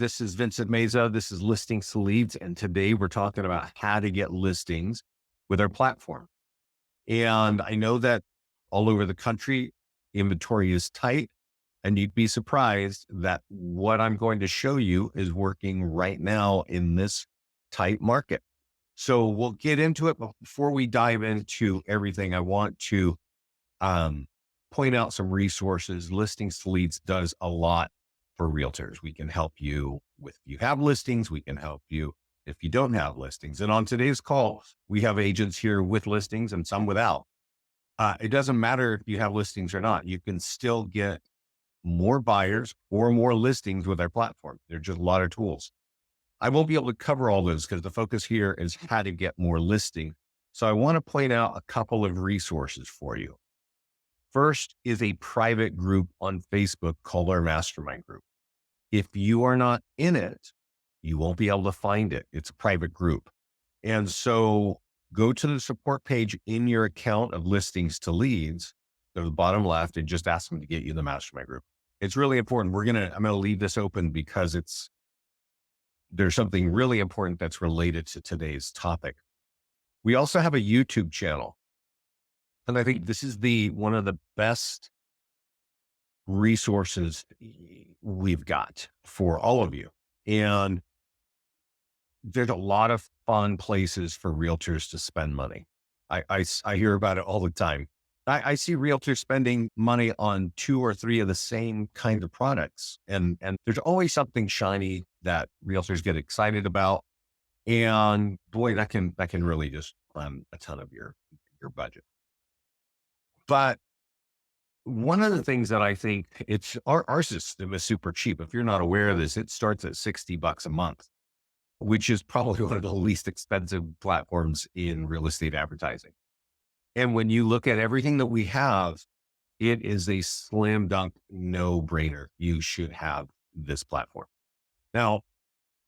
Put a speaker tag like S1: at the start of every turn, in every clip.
S1: This is Vincent Meza. This is Listings to Leads. And today we're talking about how to get listings with our platform. And I know that all over the country, inventory is tight, and you'd be surprised that what I'm going to show you is working right now in this tight market. So we'll get into it. But before we dive into everything, I want to point out some resources. Listings to Leads does a lot for realtors. We can help you with, if you have listings, we can help you if you don't have listings. And on today's call, we have agents here with listings and some without. It doesn't matter if you have listings or not. You can still get more buyers or more listings with our platform. There's just a lot of tools. I won't be able to cover all those because the focus here is how to get more listings. So I want to point out a couple of resources for you. First is a private group on Facebook called our Mastermind Group. If you are not in it, you won't be able to find it. It's a private group. And so go to the support page in your account of Listings to Leads, go to the bottom left and just ask them to get you the Mastermind Group. It's really important. I'm going to leave this open because there's something really important that's related to today's topic. We also have a YouTube channel. And I think this is one of the best resources we've got for all of you. And there's a lot of fun places for realtors to spend money. I hear about it all the time. I see realtors spending money on 2 or 3 of the same kind of products. And there's always something shiny that realtors get excited about. And boy, that can really just run a ton of your budget. But one of the things that I think our system is super cheap. If you're not aware of this, it starts at $60 a month, which is probably one of the least expensive platforms in real estate advertising. And when you look at everything that we have, it is a slam dunk no-brainer. You should have this platform. Now,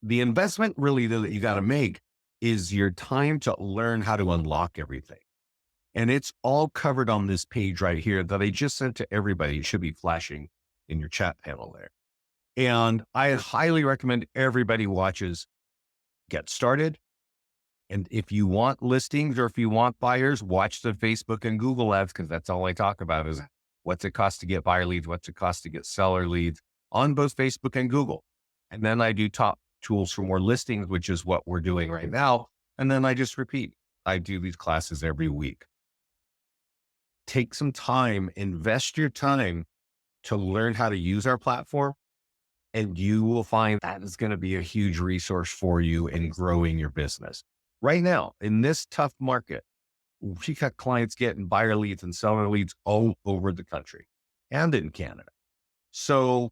S1: the investment really that you got to make is your time to learn how to unlock everything. And it's all covered on this page right here that I just sent to everybody. It should be flashing in your chat panel there. And I highly recommend everybody watches Get Started. And if you want listings or if you want buyers, watch the Facebook and Google ads, because that's all I talk about is what's it cost to get buyer leads, what's it cost to get seller leads on both Facebook and Google. And then I do top tools for more listings, which is what we're doing right now. And then I just repeat. I do these classes every week. Take some time, invest your time to learn how to use our platform, and you will find that is going to be a huge resource for you in growing your business. Right now, in this tough market, we got clients getting buyer leads and seller leads all over the country and in Canada. So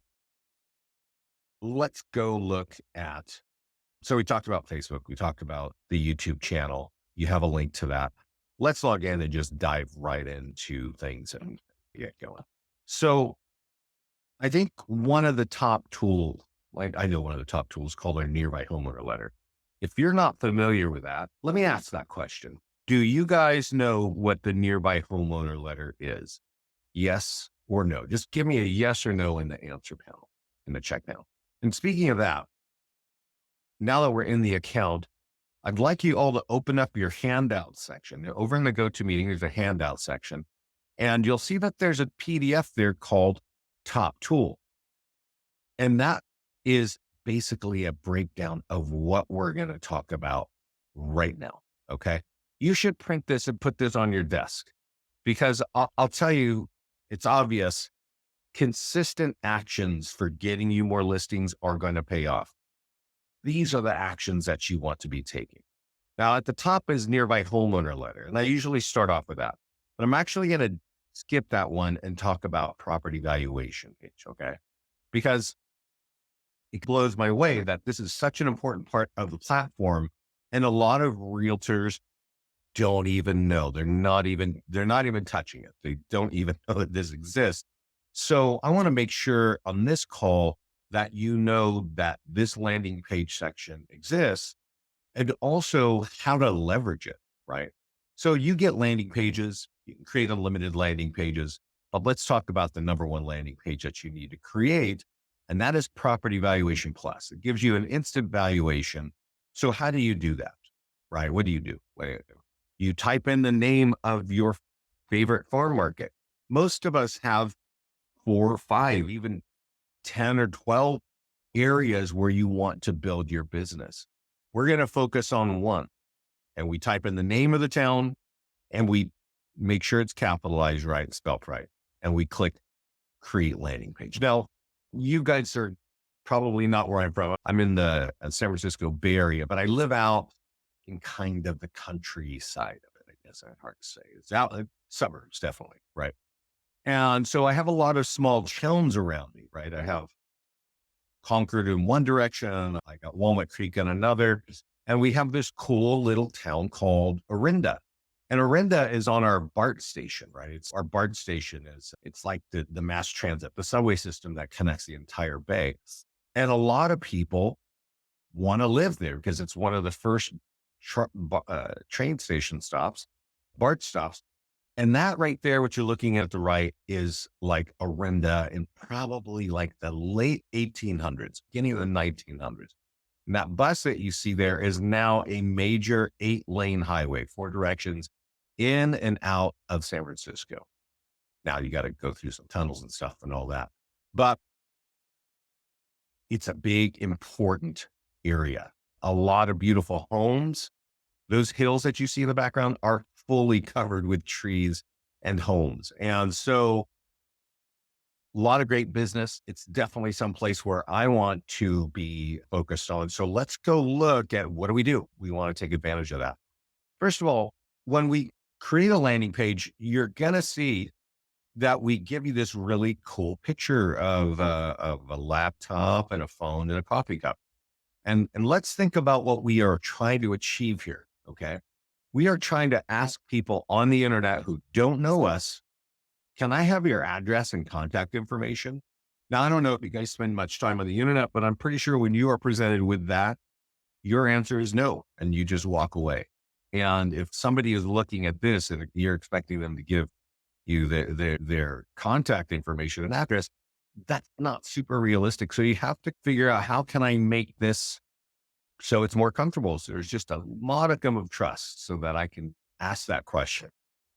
S1: let's go look at, so we talked about Facebook, we talked about the YouTube channel. You have a link to that. Let's log in and just dive right into things and get going. So I think one of the top tools, like I know one of the top tools called our Nearby Homeowner Letter. If you're not familiar with that, let me ask that question. Do you guys know what the Nearby Homeowner Letter is? Yes or no? Just give me a yes or no in the answer panel, in the check panel. And speaking of that, now that we're in the account, I'd like you all to open up your handout section. Over in the GoToMeeting, there's a handout section, and you'll see that there's a PDF there called Top Tool. And that is basically a breakdown of what we're going to talk about right now. Okay. You should print this and put this on your desk because I'll tell you, it's obvious. Consistent actions for getting you more listings are going to pay off. These are the actions that you want to be taking. Now, at the top is Nearby Homeowner Letter, and I usually start off with that, but I'm actually going to skip that one and talk about property valuation page, okay? Because it blows my way that this is such an important part of the platform, and a lot of realtors don't even know. They're not even touching it. They don't even know that this exists. So I want to make sure on this call that you know that this landing page section exists and also how to leverage it, right? So you get landing pages, you can create unlimited landing pages, but let's talk about the number one landing page that you need to create. And that is Property Valuation Plus. It gives you an instant valuation. So how do you do that? Right? What do you do? You type in the name of your favorite farm market. Most of us have 4 or 5, even 10 or 12 areas where you want to build your business. We're going to focus on one, and we type in the name of the town, and we make sure it's capitalized right, spelled right. And we click create landing page. Now, you guys are probably not where I'm from. I'm in the San Francisco Bay Area, but I live out in kind of the countryside of it. I guess that's hard to say. It's out in suburbs, definitely. Right. And so I have a lot of small towns around me, right? I have Concord in one direction. I got Walnut Creek in another. And we have this cool little town called Orinda. And Orinda is on our BART station, right? It's our BART station it's like the mass transit, the subway system that connects the entire bay. And a lot of people want to live there because it's one of the first train station stops, BART stops. And that right there, what you're looking at the right is like Orinda in probably like the late 1800s, beginning of the 1900s. And that bus that you see there is now a major 8-lane highway, 4 directions in and out of San Francisco. Now you got to go through some tunnels and stuff and all that, but it's a big, important area. A lot of beautiful homes. Those hills that you see in the background are fully covered with trees and homes. And so a lot of great business. It's definitely some place where I want to be focused on. So let's go look at what do? We want to take advantage of that. First of all, when we create a landing page, you're going to see that we give you this really cool picture of a laptop and a phone and a coffee cup. And let's think about what we are trying to achieve here. Okay. We are trying to ask people on the internet who don't know us, can I have your address and contact information? Now, I don't know if you guys spend much time on the internet, but I'm pretty sure when you are presented with that, your answer is no, and you just walk away. And if somebody is looking at this and you're expecting them to give you their contact information and address, that's not super realistic. So you have to figure out, how can I make this so it's more comfortable? So there's just a modicum of trust so that I can ask that question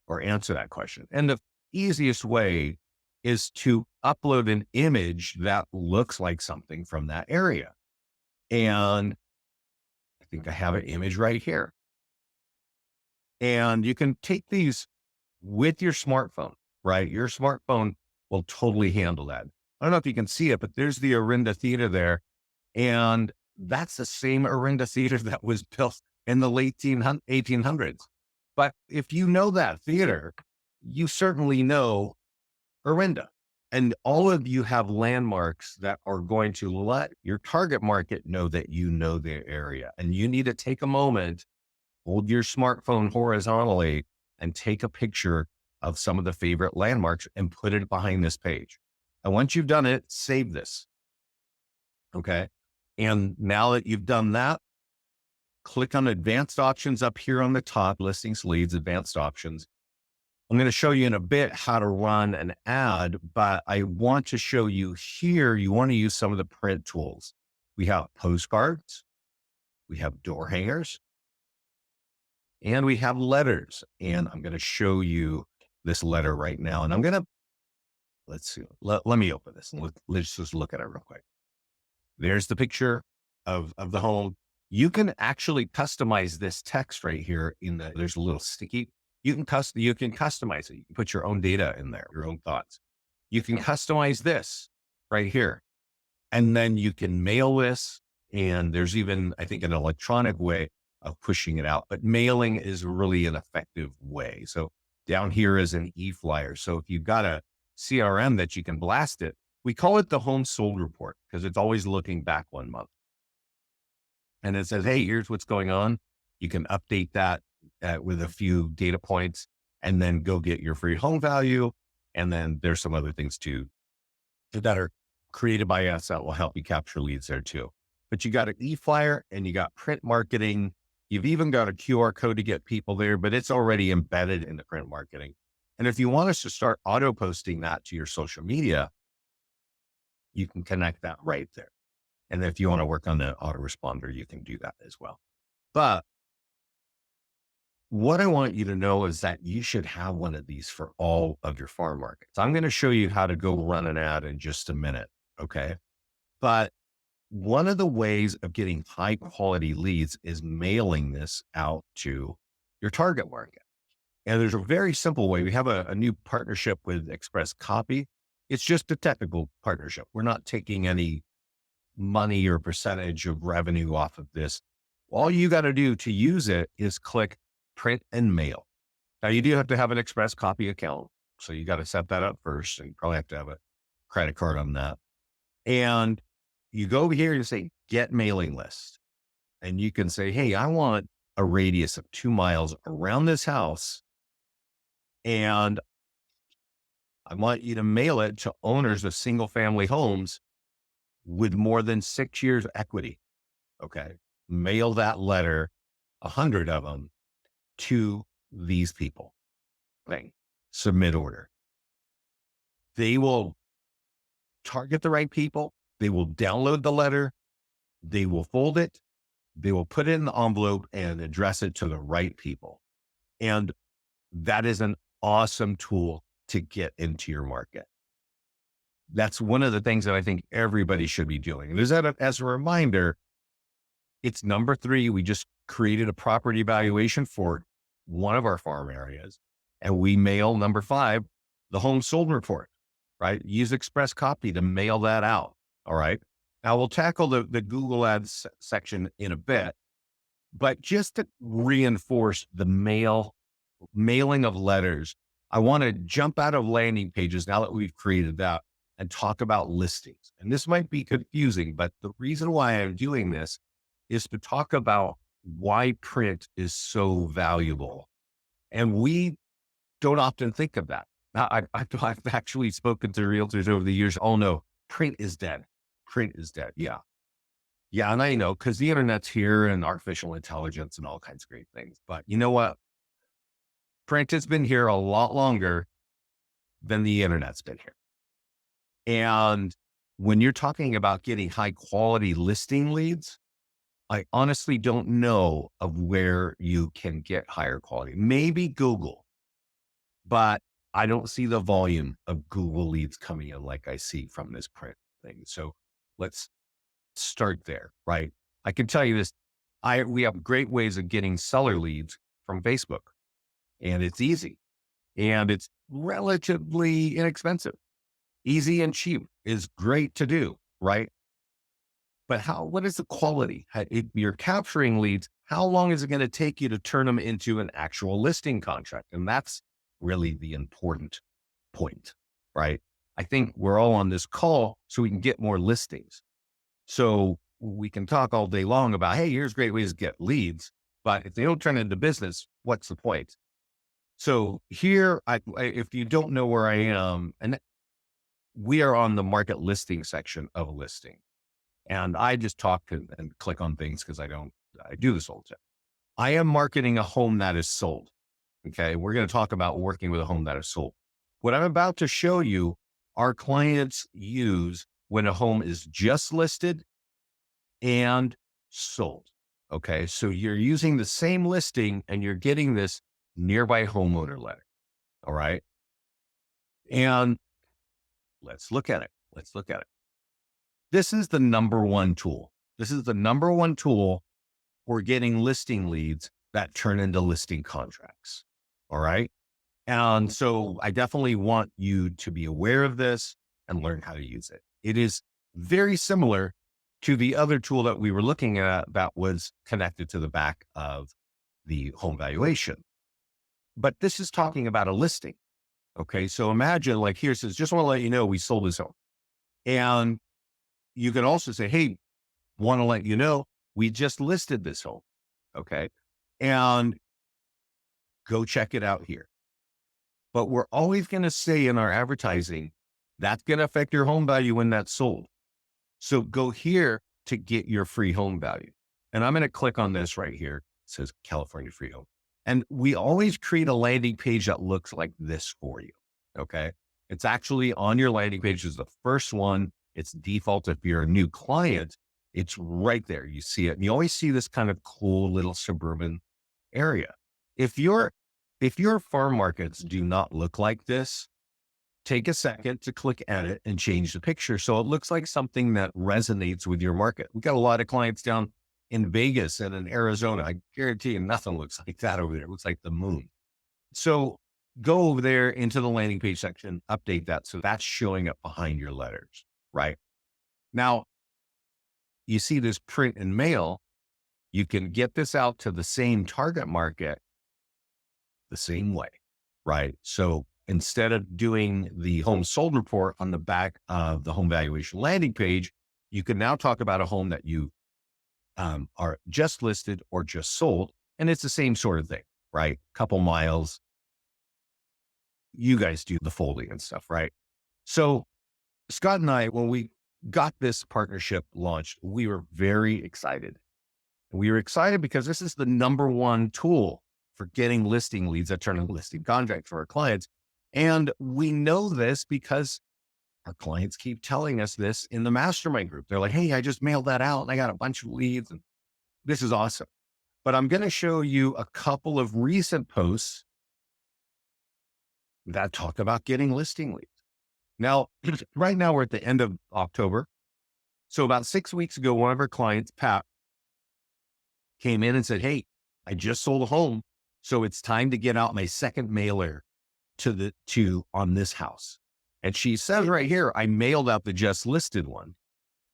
S1: or answer that question. And the easiest way is to upload an image that looks like something from that area. And I think I have an image right here. And you can take these with your smartphone, right? Your smartphone will totally handle that. I don't know if you can see it, but there's the Orinda Theater there. And that's the same Orinda Theater that was built in the late 1800s. But if you know that theater, you certainly know Orinda. And all of you have landmarks that are going to let your target market know that you know their area. And you need to take a moment, hold your smartphone horizontally, and take a picture of some of the favorite landmarks and put it behind this page. And once you've done it, save this. Okay. And now that you've done that, click on advanced options up here on the top, listings, leads, advanced options. I'm going to show you in a bit how to run an ad, but I want to show you here, you want to use some of the print tools. We have postcards, we have door hangers, and we have letters. And I'm going to show you this letter right now. And I'm going to, let's see, let me open this and let's just look at it real quick. There's the picture of the home. You can actually customize this text right here there's a little sticky. You can customize it. You can put your own data in there, your own thoughts. You can customize this right here. And then you can mail this. And there's even, I think, an electronic way of pushing it out, but mailing is really an effective way. So down here is an e-flyer. So if you've got a CRM that you can blast it, we call it the home sold report because it's always looking back 1 month. And it says, hey, here's what's going on. You can update that with a few data points and then go get your free home value. And then there's some other things too that are created by us that will help you capture leads there too. But you got an e-flyer and you got print marketing. You've even got a QR code to get people there, but it's already embedded in the print marketing. And if you want us to start auto posting that to your social media, you can connect that right there. And if you want to work on the autoresponder, you can do that as well. But what I want you to know is that you should have one of these for all of your farm markets. I'm going to show you how to go run an ad in just a minute. Okay. But one of the ways of getting high quality leads is mailing this out to your target market. And there's a very simple way. We have a new partnership with Express Copy. It's just a technical partnership. We're not taking any money or percentage of revenue off of this. All you got to do to use it is click print and mail. Now you do have to have an Express Copy account. So you got to set that up first, and you probably have to have a credit card on that. And you go over here and say, get mailing list. And you can say, hey, I want a radius of 2 miles around this house. And I want you to mail it to owners of single family homes with more than 6 years equity. Okay. Mail that letter, 100 of them, to these people. Bang. Submit order. They will target the right people. They will download the letter. They will fold it. They will put it in the envelope and address it to the right people. And that is an awesome tool to get into your market. That's one of the things that I think everybody should be doing. And as a reminder, it's number 3. We just created a property evaluation for one of our farm areas, and we mail number 5, the home sold report, right? Use Express Copy to mail that out. All right. Now we'll tackle the Google Ads section in a bit, but just to reinforce the mailing of letters, I want to jump out of landing pages now that we've created that and talk about listings. And this might be confusing, but the reason why I'm doing this is to talk about why print is so valuable. And we don't often think of that. Now, I've actually spoken to realtors over the years. Oh no, print is dead. Print is dead. Yeah. Yeah. And I know, because the internet's here and artificial intelligence and all kinds of great things. But you know what? Print has been here a lot longer than the internet's been here. And when you're talking about getting high quality listing leads, I honestly don't know of where you can get higher quality. Maybe Google, but I don't see the volume of Google leads coming in like I see from this print thing. So let's start there, right? I can tell you this. We have great ways of getting seller leads from Facebook, and it's easy and it's relatively inexpensive. Easy and cheap is great to do, right? But what is the quality? If you're capturing leads, how long is it going to take you to turn them into an actual listing contract? And that's really the important point, right? I think we're all on this call so we can get more listings. So we can talk all day long about, hey, here's great ways to get leads, but if they don't turn into business, what's the point? So here, if you don't know where I am, and we are on the market listing section of a listing. And I just talk and click on things because I do this all the time. I am marketing a home that is sold. Okay. We're going to talk about working with a home that is sold. What I'm about to show you, our clients use when a home is just listed and sold. Okay. So you're using the same listing and you're getting this nearby homeowner letter. All right. And let's look at it. This is the number one tool. This is the number one tool for getting listing leads that turn into listing contracts. All right. And so I definitely want you to be aware of this and learn how to use it. It is very similar to the other tool that we were looking at that was connected to the back of the home valuation. But this is talking about a listing. Okay. So imagine like here it says, just want to let you know we sold this home. And you can also say, hey, want to let you know, we just listed this home. Okay. And go check it out here. But we're always going to say in our advertising, that's going to affect your home value when that's sold. So go here to get your free home value. And I'm going to click on this right here. It says California free home. And we always create a landing page that looks like this for you. Okay. It's actually on your landing page is the first one. It's default. If you're a new client, it's right there. You see it. And you always see this kind of cool little suburban area. If your if your farm markets do not look like this, take a second to click edit and change the picture so it looks like something that resonates with your market. We got a lot of clients down in Vegas and in Arizona. I guarantee you nothing looks like that over there. It looks like the moon. So go over there into the landing page section, update that. So that's showing up behind your letters, right? Now, you see this print and mail. You can get this out to the same target market the same way, right? So instead of doing the home sold report on the back of the home valuation landing page, you can now talk about a home that you are just listed or just sold. And it's the same sort of thing, right? Couple miles. You guys do the folding and stuff, right? So Scott and I, when we got this partnership launched, we were very excited. We were excited because this is the number one tool for getting listing leads that turn into listing contracts for our clients. And we know this because our clients keep telling us this in the mastermind group. They're like, hey, I just mailed that out and I got a bunch of leads and this is awesome. But I'm going to show you a couple of recent posts that talk about getting listing leads. Now, right now we're at the end of October. So about 6 weeks ago, one of our clients, Pat, came in and said, hey, I just sold a home. So it's time to get out my second mailer to on this house. And she says right here, I mailed out the just listed one.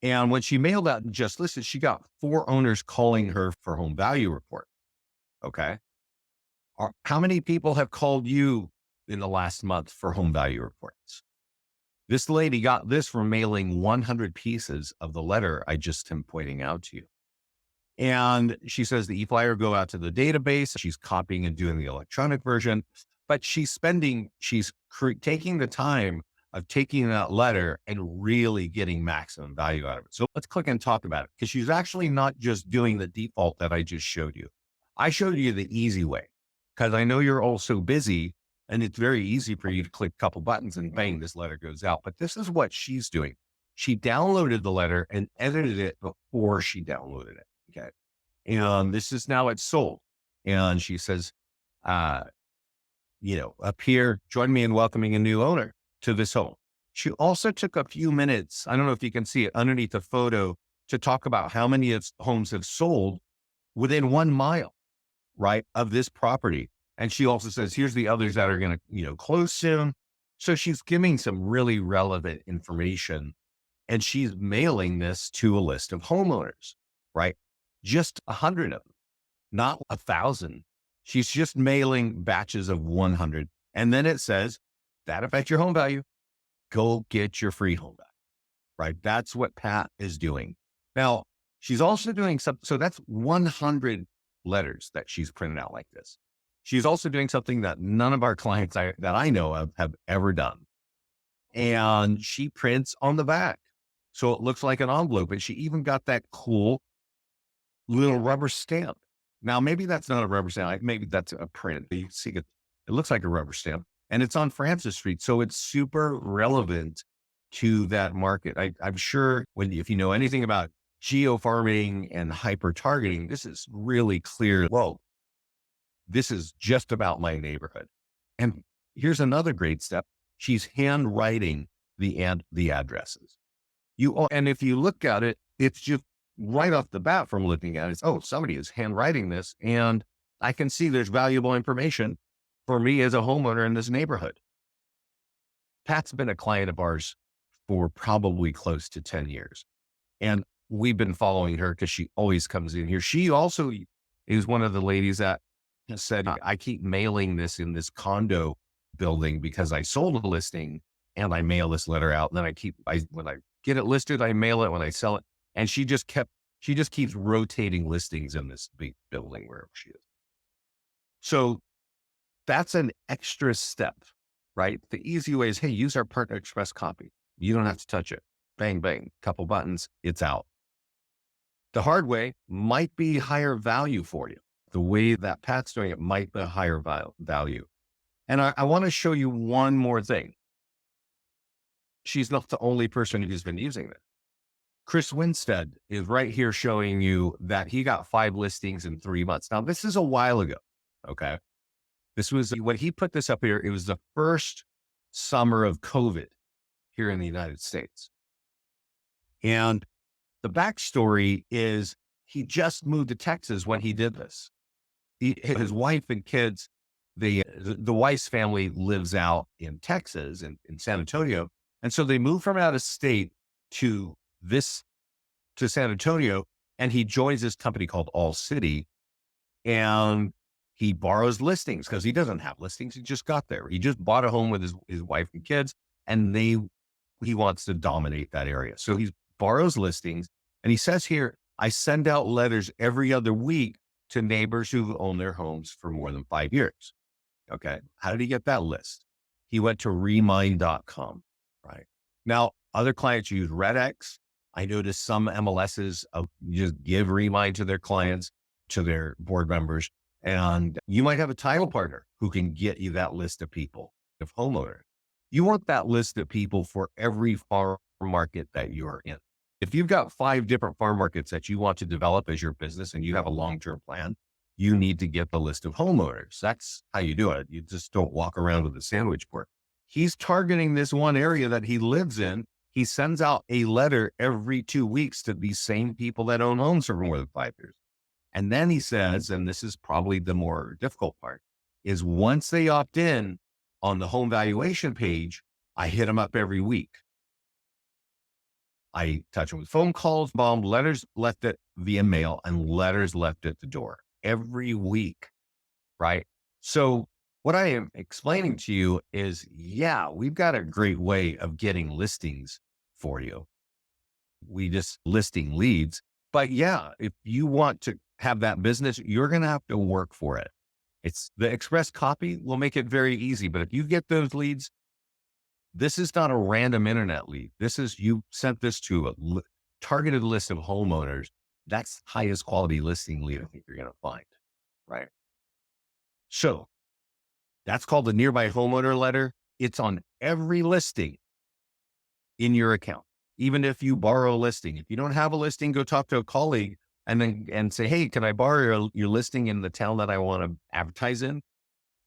S1: And when she mailed out the just listed, she got 4 owners calling her for home value report. Okay. How many people have called you in the last month for home value reports? This lady got this from mailing 100 pieces of the letter I just am pointing out to you. And she says the e-flyer go out to the database. She's copying and doing the electronic version, but she's taking the time of taking that letter and really getting maximum value out of it. So let's click and talk about it because she's actually not just doing the default that I just showed you. I showed you the easy way because I know you're all so busy and it's very easy for you to click a couple buttons and bang, this letter goes out. But this is what she's doing. She downloaded the letter and edited it before she downloaded it. Okay. And this is now it's sold. And she says, up here, join me in welcoming a new owner to this home. She also took a few minutes. I don't know if you can see it underneath the photo to talk about how many homes have sold within 1 mile, right, of this property. And she also says, here's the others that are going to, close soon. So she's giving some really relevant information and she's mailing this to a list of homeowners, right? Just 100 of them, not 1,000. She's just mailing batches of 100. And then it says that affects your home value. Go get your free home back, right? That's what Pat is doing. Now she's also doing something. So that's 100 letters that she's printed out like this. She's also doing something that none of our clients that I know of have ever done. And she prints on the back. So it looks like an envelope. And she even got that cool little rubber stamp. Now, maybe that's not a rubber stamp. Maybe that's a print. You see it. It looks like a rubber stamp and it's on Francis Street. So it's super relevant to that market. I'm sure if you know anything about geo farming and hyper targeting, this is really clear. Whoa, this is just about my neighborhood. And here's another great step. She's handwriting the addresses. And if you look at it, it's just right off the bat from looking at it, somebody is handwriting this and I can see there's valuable information for me as a homeowner in this neighborhood. Pat's been a client of ours for probably close to 10 years. And we've been following her because she always comes in here. She also is one of the ladies that said, I keep mailing this in this condo building because I sold a listing and I mail this letter out. And then when I get it listed, I mail it. When I sell it. And she just keeps rotating listings in this big building wherever she is. So that's an extra step, right? The easy way is, hey, use our Partner Express copy. You don't have to touch it. Bang, bang, couple buttons, it's out. The hard way might be higher value for you. The way that Pat's doing it might be higher value. And I want to show you one more thing. she's not the only person who's been using it. Chris Winstead is right here showing you that he got 5 listings in 3 months. Now, this is a while ago. Okay. This was when he put this up here. It was the first summer of COVID here in the United States. And the backstory is he just moved to Texas when he did this. His wife and kids, the wife's family lives out in Texas in San Antonio. And so they moved from out of state to this, to San Antonio, and he joins this company called All City, and he borrows listings because he doesn't have listings. He just got there. He just bought a home with his wife and kids, and he wants to dominate that area. So he borrows listings, and he says here, I send out letters every other week to neighbors who've owned their homes for more than 5 years. Okay. How did he get that list? He went to remind.com, right? Now, other clients use RedX. I noticed some MLSs just give Remind to their clients, to their board members, and you might have a title partner who can get you that list of people, of homeowners. You want that list of people for every farm market that you're in. If you've got 5 different farm markets that you want to develop as your business and you have a long-term plan, you need to get the list of homeowners. That's how you do it. You just don't walk around with a sandwich board. He's targeting this one area that he lives in. He sends out a letter every 2 weeks to these same people that own homes for more than 5 years. And then he says, and this is probably the more difficult part, is once they opt in on the home valuation page, I hit them up every week. I touch them with phone calls, letters left it via mail, and letters left at the door every week, right? So what I am explaining to you is, yeah, we've got a great way of getting listings for you. We just listing leads. But yeah, if you want to have that business, you're going to have to work for it. It's the express copy will make it very easy. But if you get those leads, this is not a random internet lead. This is, you sent this to a targeted list of homeowners. That's the highest quality listing lead I think you're going to find, right? So that's called the nearby homeowner letter. It's on every listing in your account. Even if you borrow a listing, if you don't have a listing, go talk to a colleague and say, hey, can I borrow your listing in the town that I want to advertise in?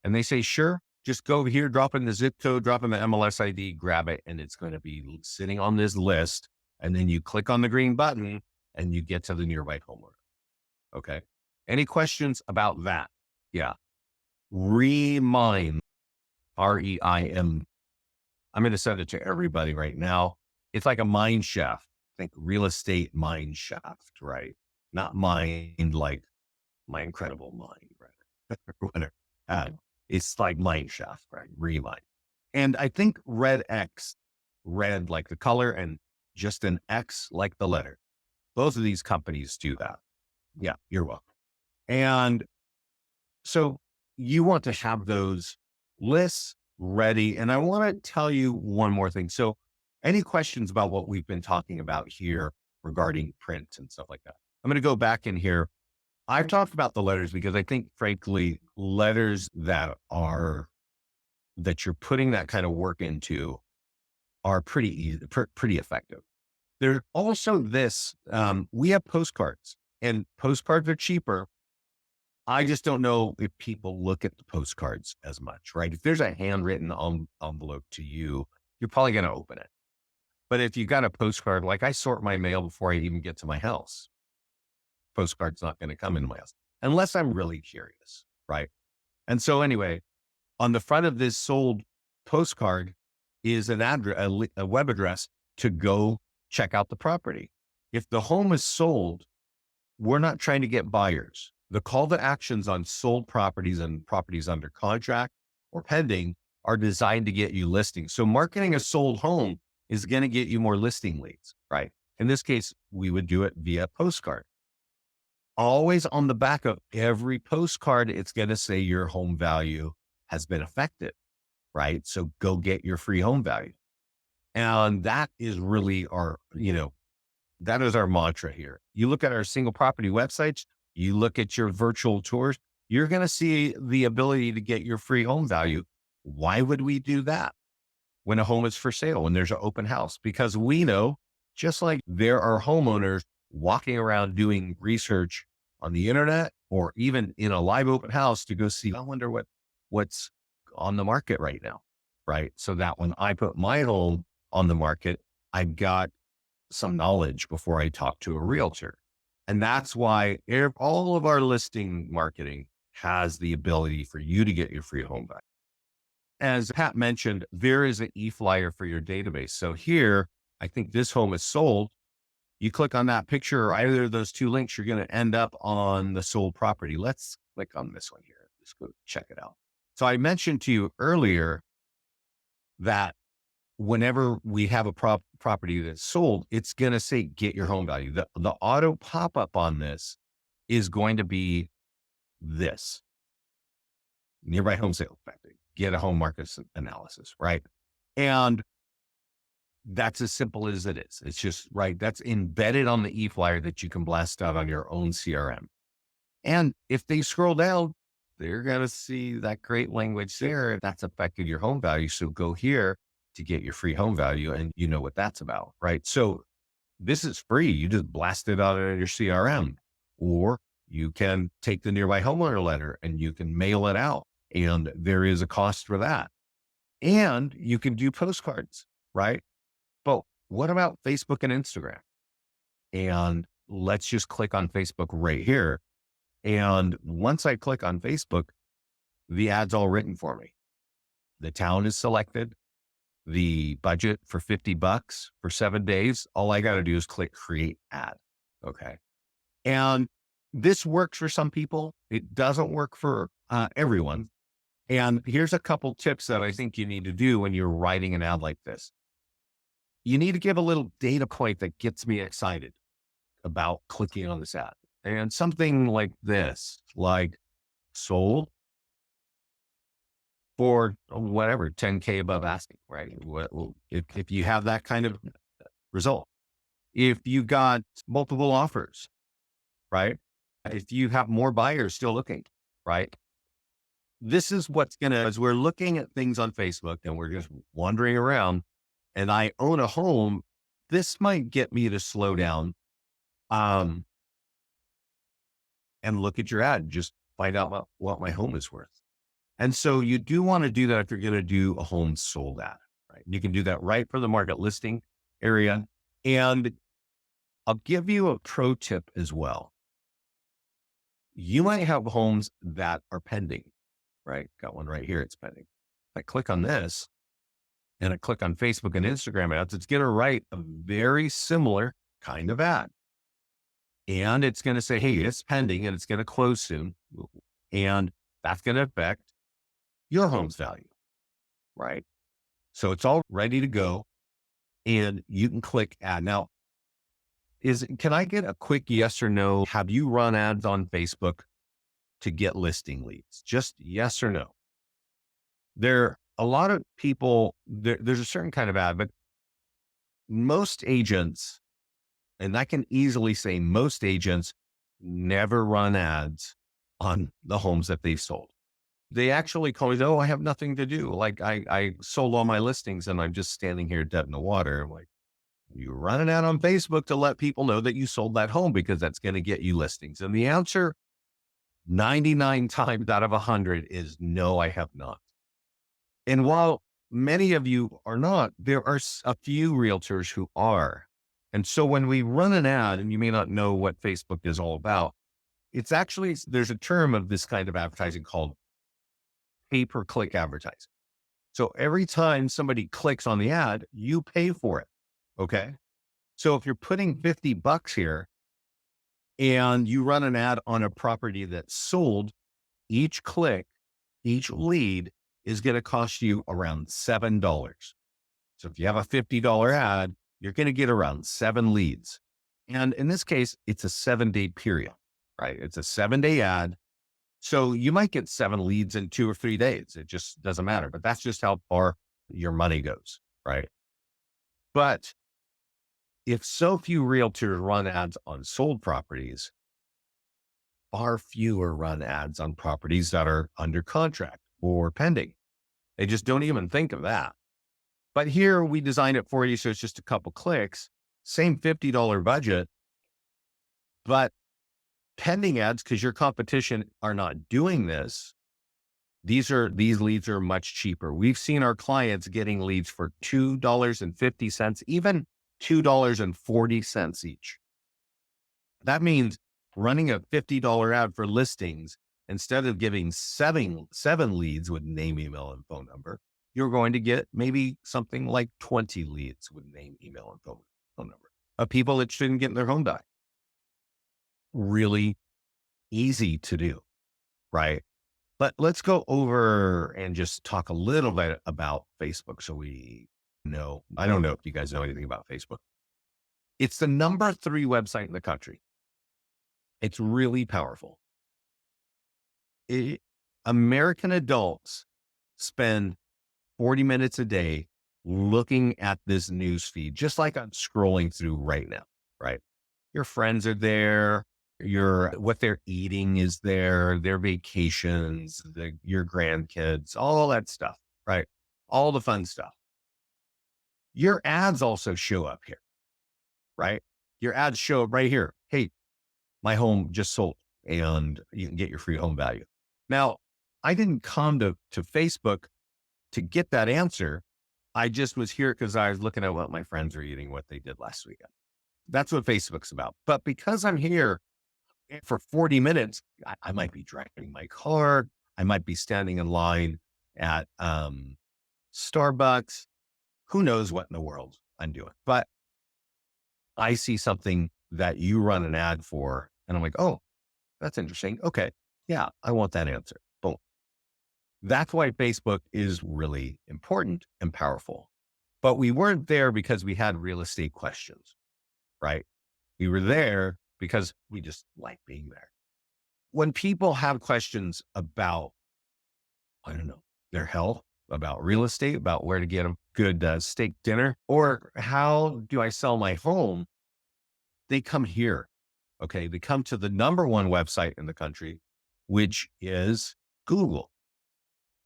S1: And they say, sure, just go over here, drop in the zip code, drop in the MLS ID, grab it. And it's going to be sitting on this list. And then you click on the green button and you get to the nearby homeowner. Okay. Any questions about that? Yeah. Remind, REIM. I'm going to send it to everybody right now. It's like a mine shaft. Think real estate mine shaft, right? Not mind like my incredible mind, right? Whatever. It's like mine shaft, right? Remind. And I think red X, red like the color, and just an X like the letter. Both of these companies do that. Yeah, you're welcome. And so you want to have those lists ready. And I want to tell you one more thing. So any questions about what we've been talking about here regarding print and stuff like that? I'm going to go back in here. I've talked about the letters because I think, frankly, letters that you're putting that kind of work into are pretty easy, pretty effective. There's also this, we have postcards, and postcards are cheaper. I just don't know if people look at the postcards as much, right? If there's a handwritten envelope to you, you're probably going to open it. But if you got a postcard, like I sort my mail before I even get to my house, postcard's not going to come into my house unless I'm really curious, right? And so anyway, on the front of this sold postcard is an address, a web address to go check out the property. If the home is sold, we're not trying to get buyers. The call to actions on sold properties and properties under contract or pending are designed to get you listings. So marketing a sold home is going to get you more listing leads, right? In this case, we would do it via postcard. Always on the back of every postcard, it's going to say your home value has been affected, right? So go get your free home value. And that is really that is our mantra here. You look at our single property websites, you look at your virtual tours, you're going to see the ability to get your free home value. Why would we do that? when a home is for sale, when there's an open house, because we know, just like there are homeowners walking around doing research on the internet or even in a live open house to go see, I wonder what's on the market right now. Right. So that when I put my home on the market, I've got some knowledge before I talk to a realtor. And that's why all of our listing marketing has the ability for you to get your free home back. As Pat mentioned, there is an e-flyer for your database. So here, I think this home is sold. You click on that picture or either of those two links, you're going to end up on the sold property. Let's click on this one here. Let's go check it out. So I mentioned to you earlier that whenever we have a property that's sold, it's going to say, get your home value. The auto pop-up on this is going to be this nearby home sale effect. Get a home market analysis, right? And that's as simple as it is. It's just, right, that's embedded on the e-flyer that you can blast out on your own CRM. And if they scroll down, they're going to see that great language there. That's affected your home value. So go here to get your free home value. And you know what that's about, right? So this is free. You just blast it out in your CRM, or you can take the nearby homeowner letter and you can mail it out. And there is a cost for that. And you can do postcards, right? But what about Facebook and Instagram? And let's just click on Facebook right here. And once I click on Facebook, the ad's all written for me. The town is selected, the budget for $50 for 7 days. All I got to do is click create ad. Okay. And this works for some people. It doesn't work for everyone. And here's a couple tips that I think you need to do when you're writing an ad like this. You need to give a little data point that gets me excited about clicking on this ad. And something like this, like sold for whatever, 10K above asking, right? If you have that kind of result, if you got multiple offers, right? If you have more buyers still looking, right? This is what's going to, as we're looking at things on Facebook and we're just wandering around and I own a home, this might get me to slow down, and look at your ad, just find out what my home is worth. And so you do want to do that if you're going to do a home sold ad, right? You can do that right from the market listing area. And I'll give you a pro tip as well. You might have homes that are pending, right? Got one right here. It's pending. If I click on this and I click on Facebook and Instagram ads, it's going to write a very similar kind of ad. And it's going to say, hey, it's pending and it's going to close soon. And that's going to affect your home's value, right? So it's all ready to go and you can click add. Now, can I get a quick yes or no? Have you run ads on Facebook to get listing leads? Just yes or no. A lot of people, there's a certain kind of ad, but most agents, and I can easily say most agents never run ads on the homes that they've sold. They actually call me, oh, I have nothing to do. Like I sold all my listings and I'm just standing here dead in the water. I'm like, you run an ad on Facebook to let people know that you sold that home because that's going to get you listings. And the answer 99 times out of 100 is no, I have not. And while many of you are not, there are a few realtors who are. And so when we run an ad, and you may not know what Facebook is all about, it's actually, there's a term of this kind of advertising called pay-per-click advertising. So every time somebody clicks on the ad, you pay for it. Okay. So if you're putting $50 here and you run an ad on a property that's sold, each click, each lead is going to cost you around $7. So if you have a $50 ad, you're going to get around 7 leads. And in this case, it's a 7-day period, right? It's a 7-day ad. So you might get 7 leads in 2 or 3 days. It just doesn't matter, but that's just how far your money goes, right? But if so few realtors run ads on sold properties, far fewer run ads on properties that are under contract or pending. They just don't even think of that. But here we designed it for you. So it's just a couple clicks, same $50 budget, but pending ads, because your competition are not doing this. These leads are much cheaper. We've seen our clients getting leads for $2.50, even $2.40 each. That means running a $50 ad for listings, instead of giving seven leads with name, email, and phone number, you're going to get maybe something like 20 leads with name, email, and phone number of people that shouldn't get their home back. Really easy to do, right? But let's go over and just talk a little bit about Facebook. So we know, I don't know if you guys know anything about Facebook. It's the number 3 website in the country. It's really powerful. It, American adults spend 40 minutes a day looking at this news feed, just like I'm scrolling through right now, right? Your friends are there. What they're eating is there, their vacations, your grandkids, all that stuff, right? All the fun stuff. Your ads also show up here, right? Your ads show up right here. Hey, my home just sold and you can get your free home value. Now, I didn't come to Facebook to get that answer. I just was here because I was looking at what my friends are eating, what they did last weekend. That's what Facebook's about. But because I'm here for 40 minutes, I might be driving my car. I might be standing in line at Starbucks. Who knows what in the world I'm doing? But I see something that you run an ad for, and I'm like, oh, that's interesting. Okay. Yeah, I want that answer. Boom. That's why Facebook is really important and powerful. But we weren't there because we had real estate questions, right? We were there because we just like being there. When people have questions about, I don't know, their health, about real estate, about where to get a good steak dinner, or how do I sell my home, they come here. Okay. They come to the number 1 website in the country, which is Google.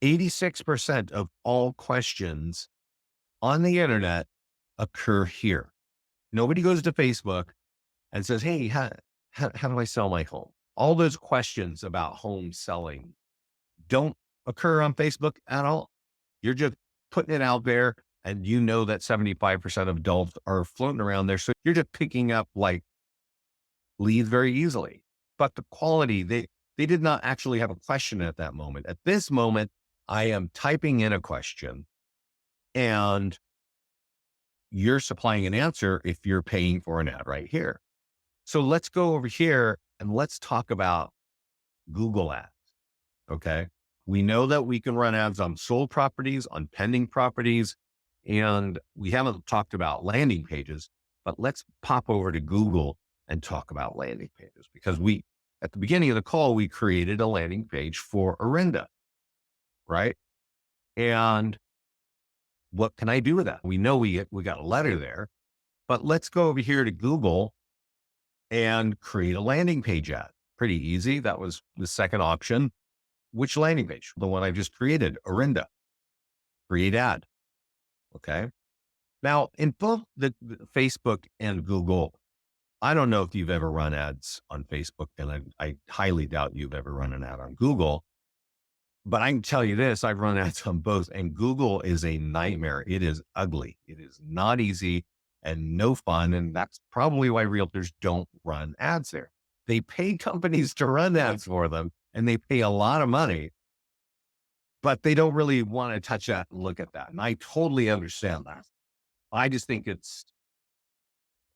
S1: 86% of all questions on the internet occur here. Nobody goes to Facebook and says, hey, how do I sell my home? All those questions about home selling don't occur on Facebook at all. You're just putting it out there, and you know that 75% of adults are floating around there. So you're just picking up like leads very easily. But the quality, they did not actually have a question at that moment. At this moment, I am typing in a question and you're supplying an answer if you're paying for an ad right here. So let's go over here and let's talk about Google ads. Okay. We know that we can run ads on sold properties, on pending properties, and we haven't talked about landing pages, but let's pop over to Google and talk about landing pages, because at the beginning of the call, we created a landing page for Orinda, right? And what can I do with that? We know we got a letter there, but let's go over here to Google and create a landing page ad. Pretty easy. That was the second option. Which landing page? The one I just created, Orinda. Create ad. Okay. Now, in both the Facebook and Google, I don't know if you've ever run ads on Facebook, and I highly doubt you've ever run an ad on Google. But I can tell you this, I've run ads on both, and Google is a nightmare. It is ugly. It is not easy and no fun. And that's probably why realtors don't run ads there. They pay companies to run ads for them, and they pay a lot of money, but they don't really want to touch that and look at that. And I totally understand that. I just think it's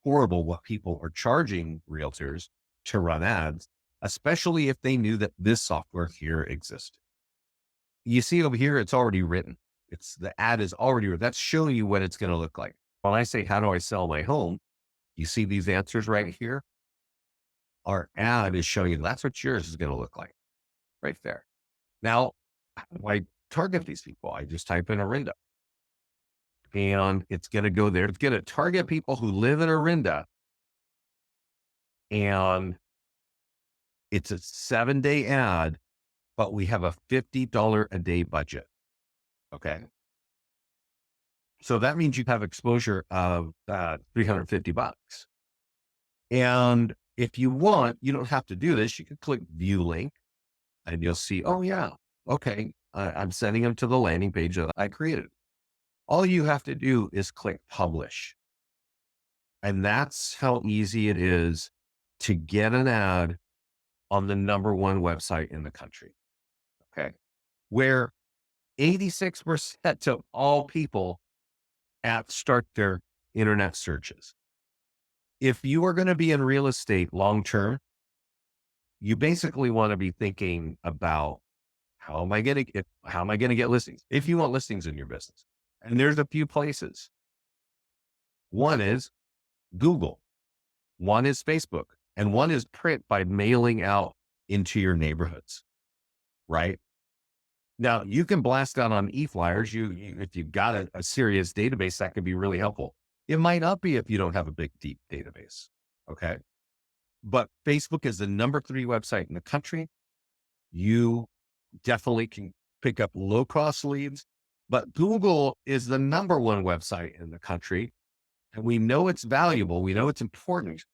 S1: horrible what people are charging realtors to run ads, especially if they knew that this software here existed. You see over here, it's already written. The ad is already written. That's showing you what it's going to look like. When I say, how do I sell my home? You see these answers right here. Our ad is showing you that's what yours is going to look like right there. Now, how do I target these people? I just type in Orinda and it's going to go there. It's going to target people who live in Orinda, and it's a 7-day ad, but we have a $50 a day budget. Okay. So that means you have exposure of $350. And if you want, you don't have to do this. You can click view link and you'll see, oh yeah, okay, I'm sending them to the landing page that I created. All you have to do is click publish. And that's how easy it is to get an ad on the number one website in the country. Okay. Where 86% of all people at start their internet searches. If you are going to be in real estate long term, you basically want to be thinking about how am I going to get listings? If you want listings in your business. And there's a few places. One is Google, one is Facebook, and one is print by mailing out into your neighborhoods, right? Now you can blast out on e-flyers. If you've got a serious database, that could be really helpful. It might not be if you don't have a big, deep database. Okay. But Facebook is the number 3 website in the country. You definitely can pick up low cost leads, but Google is the number 1 website in the country. And we know it's valuable. We know it's important,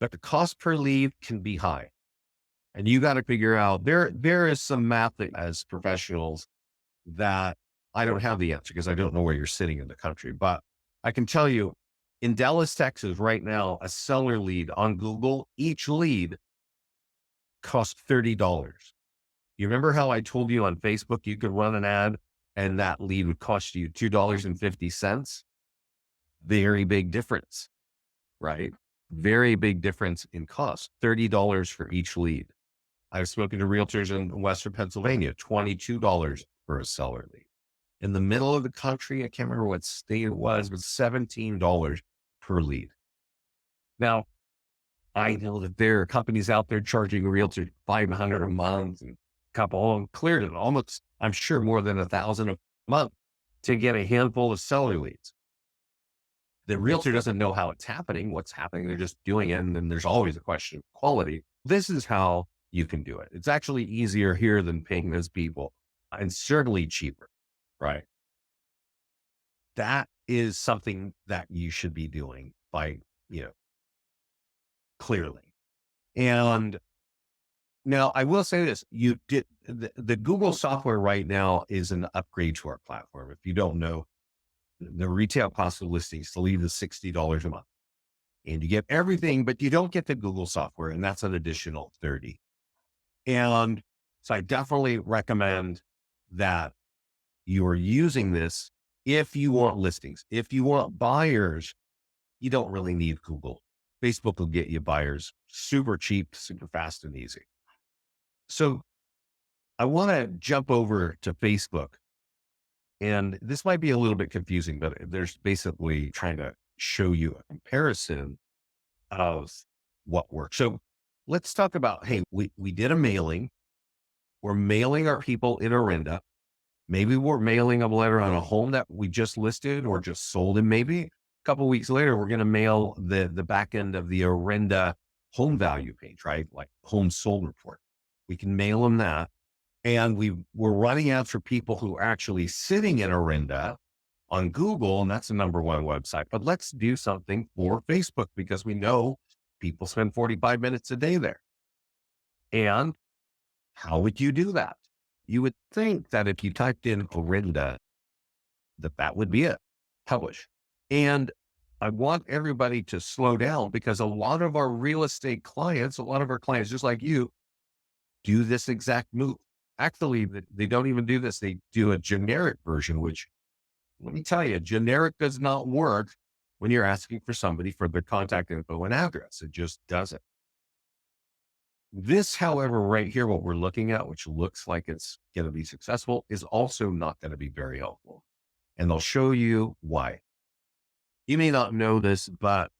S1: but the cost per lead can be high. And you got to figure out there is some math that as professionals that I don't have the answer because I don't know where you're sitting in the country, but I can tell you in Dallas, Texas, right now, a seller lead on Google, each lead costs $30. You remember how I told you on Facebook, you could run an ad and that lead would cost you $2.50? Very big difference, right? Very big difference in cost, $30 for each lead. I've spoken to realtors in Western Pennsylvania, $22 for a seller lead. In the middle of the country, I can't remember what state it was, but $17 per lead. Now, I know that there are companies out there charging realtors $500 a month and a couple and cleared it almost, I'm sure more than $1,000 a month to get a handful of seller leads. The realtor doesn't know how it's happening, what's happening. They're just doing it. And then there's always a question of quality. This is how you can do it. It's actually easier here than paying those people and certainly cheaper, right? That is something that you should be doing by, clearly. And now I will say this, you did the Google software right now is an upgrade to our platform. If you don't know, the retail cost of listings to leave is $60 a month and you get everything, but you don't get the Google software. And that's an additional 30. And so I definitely recommend that you are using this if you want listings. If you want buyers, you don't really need Google. Facebook will get you buyers super cheap, super fast and easy. So I want to jump over to Facebook. And this might be a little bit confusing, but there's basically trying to show you a comparison of what works. So let's talk about, hey, we did a mailing. We're mailing our people in Orinda. Maybe we're mailing a letter on a home that we just listed or just sold. And maybe a couple of weeks later, we're going to mail the back end of the Orinda home value page, right? Like home sold report. We can mail them that. And we're running ads for people who are actually sitting in Orinda on Google, and that's the number 1 website. But let's do something for Facebook because we know people spend 45 minutes a day there. And how would you do that? You would think that if you typed in Orinda, that would be it. Publish. And I want everybody to slow down because a lot of our real estate clients, a lot of our clients, just like you, do this exact move. Actually, they don't even do this. They do a generic version, which let me tell you, generic does not work when you're asking for somebody for their contact info and address. It just doesn't. This, however, right here, what we're looking at, which looks like it's going to be successful, is also not going to be very helpful. And they'll show you why. You may not know this, but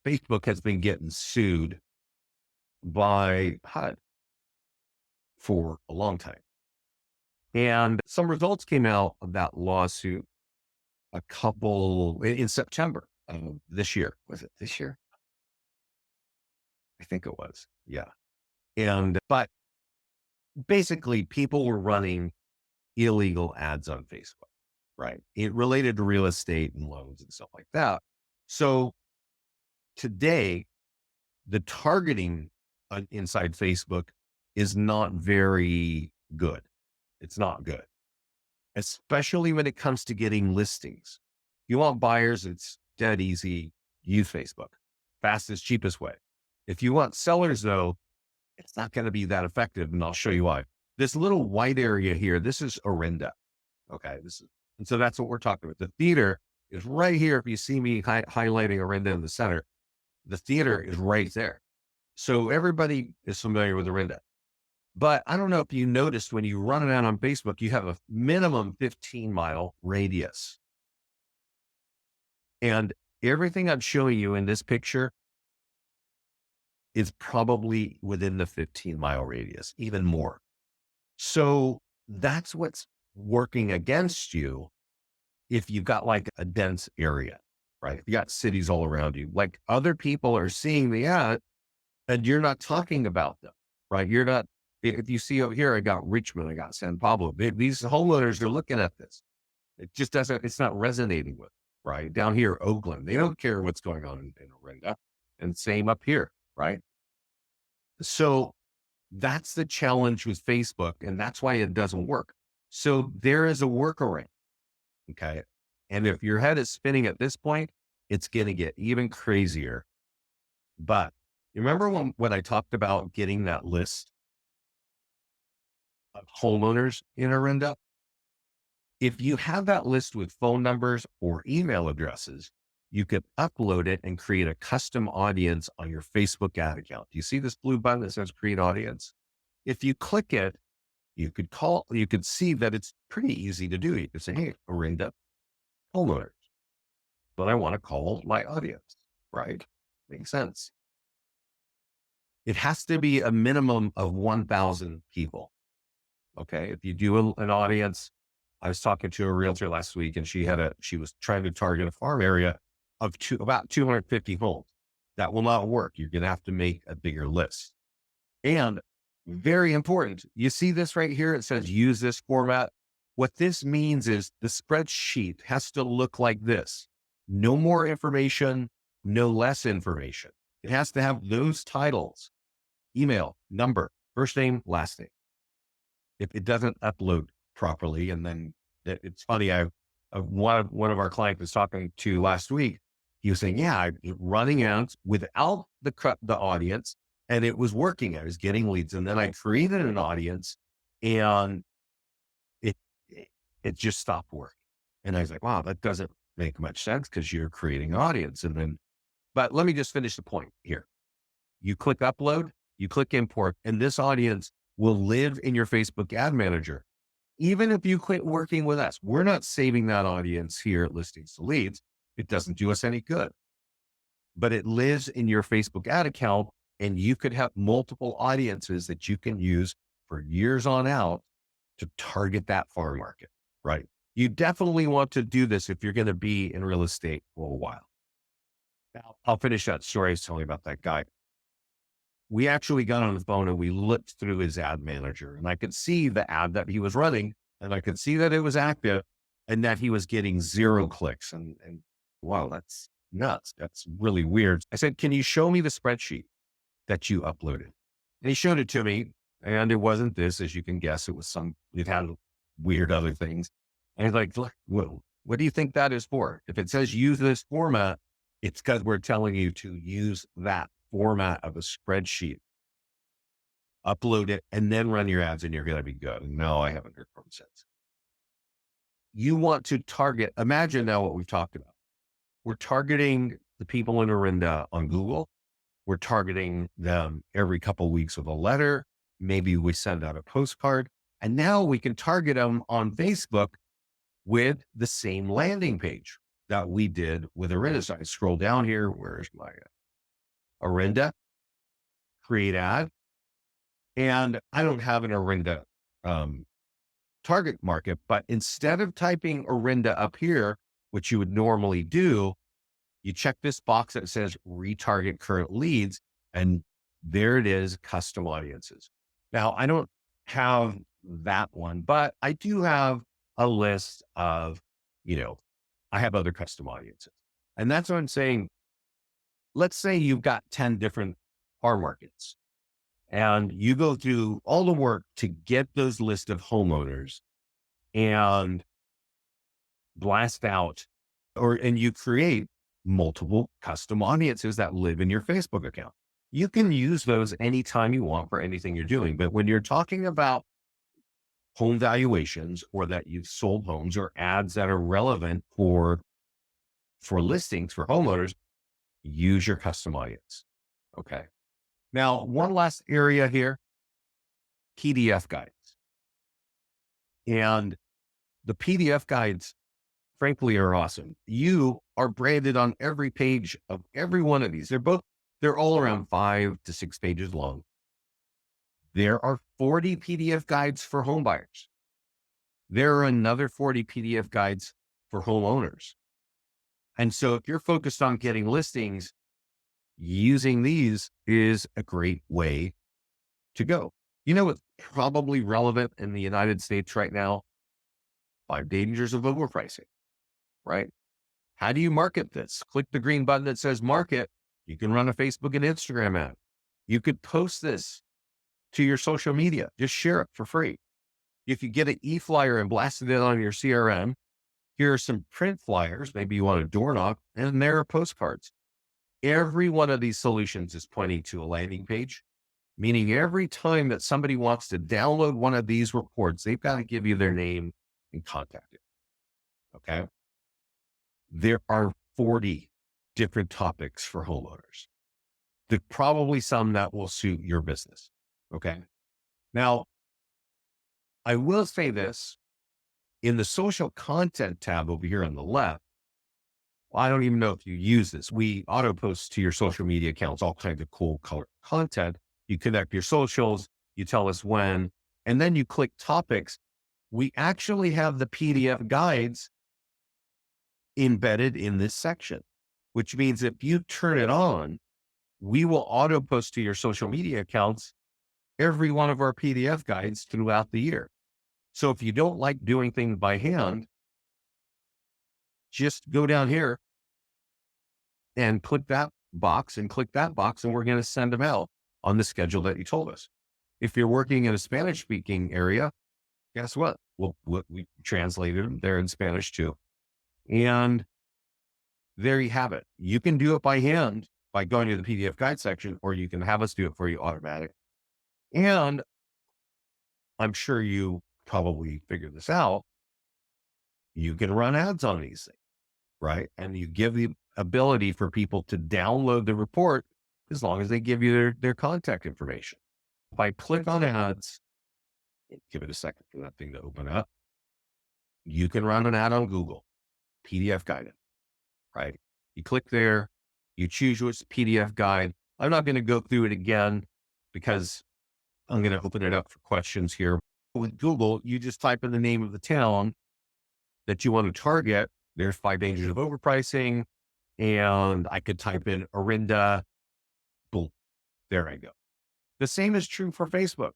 S1: Facebook has been getting sued by HUD for a long time. And some results came out of that lawsuit in September of this year. Was it this year? I think it was. Yeah. But basically people were running illegal ads on Facebook. right? It related to real estate and loans and stuff like that. So today, the targeting inside Facebook is not very good. It's not good, especially when it comes to getting listings. You want buyers, it's dead easy. Use Facebook. Fastest, cheapest way. If you want sellers, though, it's not going to be that effective. And I'll show you why. This little white area here, this is Orinda. Okay. And so that's what we're talking about. The theater is right here. If you see me highlighting Orinda in the center, the theater is right there. So everybody is familiar with Orinda. But I don't know if you noticed when you run it out on Facebook, you have a minimum 15-mile radius. And everything I'm showing you in this picture is probably within the 15-mile radius, even more. So that's what's working against you if you've got like a dense area, right? If you got cities all around you, like other people are seeing the ad and you're not talking about them, right? You're not, if you see over here, I got Richmond, I got San Pablo. These homeowners are looking at this. It just doesn't, it's not resonating with, right? Down here, Oakland, they don't care what's going on in Orinda. And same up here, right? So that's the challenge with Facebook. And that's why it doesn't work. So there is a workaround. Okay. And if your head is spinning at this point, it's going to get even crazier. But you remember when I talked about getting that list of homeowners in Orinda? If you have that list with phone numbers or email addresses, you could upload it and create a custom audience on your Facebook ad account. Do you see this blue button that says create audience? If you click it, you could see that it's pretty easy to do. You could say, hey, Orinda homeowners, but I want to call my audience, right? Makes sense. It has to be a minimum of 1,000 people. Okay. If you do an audience, I was talking to a realtor last week and she was trying to target a farm area of about 250 homes. That will not work. You're going to have to make a bigger list. And very important, you see this right here. It says use this format. What this means is the spreadsheet has to look like this. No more information, no less information. It has to have those titles, email, number, first name, last name. If it doesn't upload properly, and then it's funny, one of our clients was talking to last week. He was saying, yeah, I'm running ads without the audience and it was working. I was getting leads. And then I created an audience and it, it just stopped working. And I was like, wow, that doesn't make much sense because you're creating an audience. But let me just finish the point here. You click upload, you click import, and this audience will live in your Facebook ad manager. Even if you quit working with us, we're not saving that audience here at Listings to Leads. It doesn't do us any good, but it lives in your Facebook ad account and you could have multiple audiences that you can use for years on out to target that farm market, right? You definitely want to do this if you're going to be in real estate for a while. Now, I'll finish that story I was telling you about that guy. We actually got on the phone and we looked through his ad manager and I could see the ad that he was running and I could see that it was active and that he was getting 0 clicks. And wow, that's nuts. That's really weird. I said, can you show me the spreadsheet that you uploaded? And he showed it to me and it wasn't this, as you can guess, it had weird other things. And he's like, look, what do you think that is for? If it says use this format, it's because we're telling you to use that format of a spreadsheet, upload it, and then run your ads and you're going to be good. No, I haven't heard from him since. You want to target, imagine now what we've talked about. We're targeting the people in Orinda on Google. We're targeting them every couple of weeks with a letter. Maybe we send out a postcard. And now we can target them on Facebook with the same landing page that we did with Orinda. So I scroll down here. Where's my Orinda? Create ad. And I don't have an Orinda target market, but instead of typing Orinda up here, which you would normally do, you check this box that says retarget current leads, and there it is, custom audiences. Now, I don't have that one, but I do have a list of I have other custom audiences. And that's what I'm saying. Let's say you've got 10 different farm markets and you go through all the work to get those list of homeowners and blast out and you create multiple custom audiences that live in your Facebook account. You can use those anytime you want for anything you're doing. But when you're talking about home valuations or that you've sold homes or ads that are relevant for listings for homeowners, use your custom audience. Okay. Now, one last area here, PDF guides. And the PDF guides, frankly, are awesome. You are branded on every page of every one of these. They're all around 5 to 6 pages long. There are 40 PDF guides for home buyers. There are another 40 PDF guides for homeowners. And so if you're focused on getting listings, using these is a great way to go. You know what's probably relevant in the United States right now? 5 dangers of overpricing, right? How do you market this? Click the green button that says market. You can run a Facebook and Instagram ad. You could post this to your social media. Just share it for free. If you get an e-flyer and blast it in on your CRM, here are some print flyers. Maybe you want a door knock, and there are postcards. Every one of these solutions is pointing to a landing page, meaning every time that somebody wants to download one of these reports, they've got to give you their name and contact it. Okay. There are 40 different topics for homeowners. There's probably some that will suit your business. Okay. Now, I will say this in the social content tab over here on the left. Well, I don't even know if you use this. We auto post to your social media accounts, all kinds of cool color content. You connect your socials, you tell us when, and then you click topics. We actually have the PDF guides embedded in this section, which means if you turn it on, we will auto post to your social media accounts every one of our PDF guides throughout the year. So if you don't like doing things by hand, just go down here and click that box and click that box, and we're going to send them out on the schedule that you told us. If you're working in a Spanish speaking area, guess what? We translated them there in Spanish too. And there you have it. You can do it by hand by going to the PDF guide section, or you can have us do it for you automatic. And I'm sure you probably figured this out. You can run ads on these things, right? And you give the ability for people to download the report as long as they give you their contact information. If I click on ads, give it a second for that thing to open up. You can run an ad on Google, PDF guided, right? You click there, you choose which PDF guide. I'm not going to go through it again because I'm going to open it up for questions here. With Google, you just type in the name of the town that you want to target. There's 5 dangers of overpricing. And I could type in Orinda. Boom. There I go. The same is true for Facebook,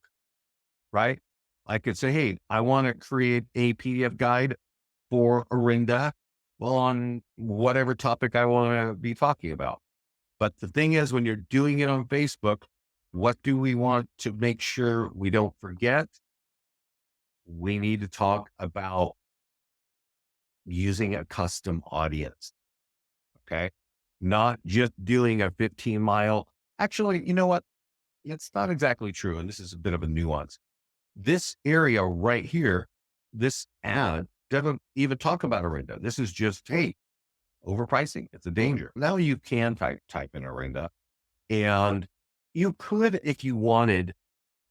S1: right? I could say, hey, I want to create a PDF guide for Orinda on whatever topic I want to be talking about. But the thing is, when you're doing it on Facebook, what do we want to make sure we don't forget? We need to talk about using a custom audience. Okay. Not just doing a 15-mile. Actually, you know what? It's not exactly true. And this is a bit of a nuance. This area right here, this ad doesn't even talk about Orinda. This is just, hey, overpricing. It's a danger. Now you can type in Orinda, and you could, if you wanted,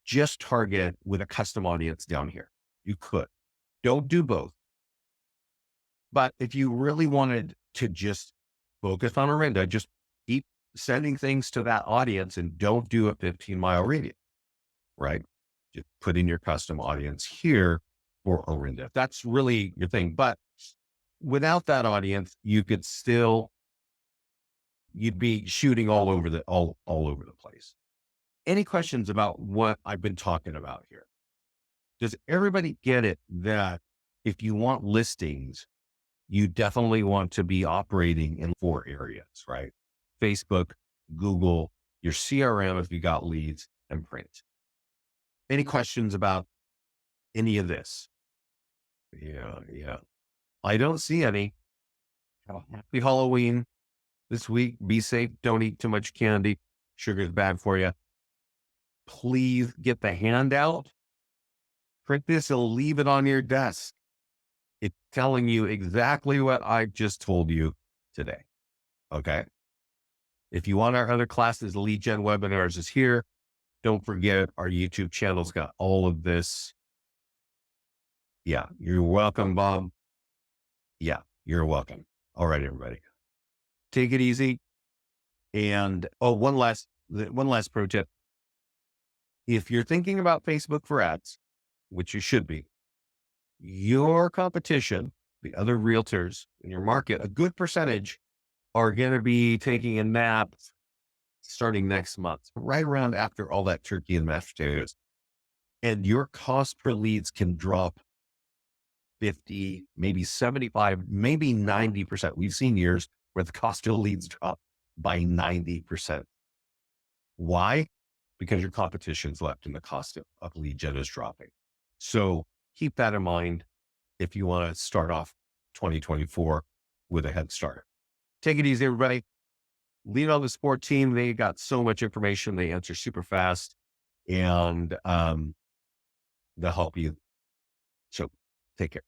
S1: just target with a custom audience down here. You could. Don't do both. But if you really wanted to just focus on Orinda, just keep sending things to that audience and don't do a 15-mile radius, right? Just put in your custom audience here for Orinda. That's really your thing. But without that audience, you could still, you'd be shooting all over the place. Any questions about what I've been talking about here? Does everybody get it that if you want listings, you definitely want to be operating in 4 areas, right? Facebook, Google, your CRM if you got leads, and print. Any questions about any of this? Yeah, yeah. I don't see any. Have a happy Halloween this week. Be safe. Don't eat too much candy. Sugar's bad for you. Please get the handout, print this and leave it on your desk. It's telling you exactly what I just told you today. Okay. If you want our other classes, lead gen webinars is here. Don't forget our YouTube channel's got all of this. Yeah. You're welcome, Bob. Yeah. You're welcome. All right, everybody. Take it easy. And one last pro tip. If you're thinking about Facebook for ads, which you should be, your competition, the other realtors in your market, a good percentage are going to be taking a nap starting next month, right around after all that turkey and mashed potatoes. And your cost per leads can drop 50, maybe 75, maybe 90%. We've seen years where the cost of leads drop by 90%. Why? Because your competition's left and the cost of lead gen is dropping. So keep that in mind if you want to start off 2024 with a head start. Take it easy, everybody. Lean on the support team. They got so much information. They answer super fast and they'll help you. So take care.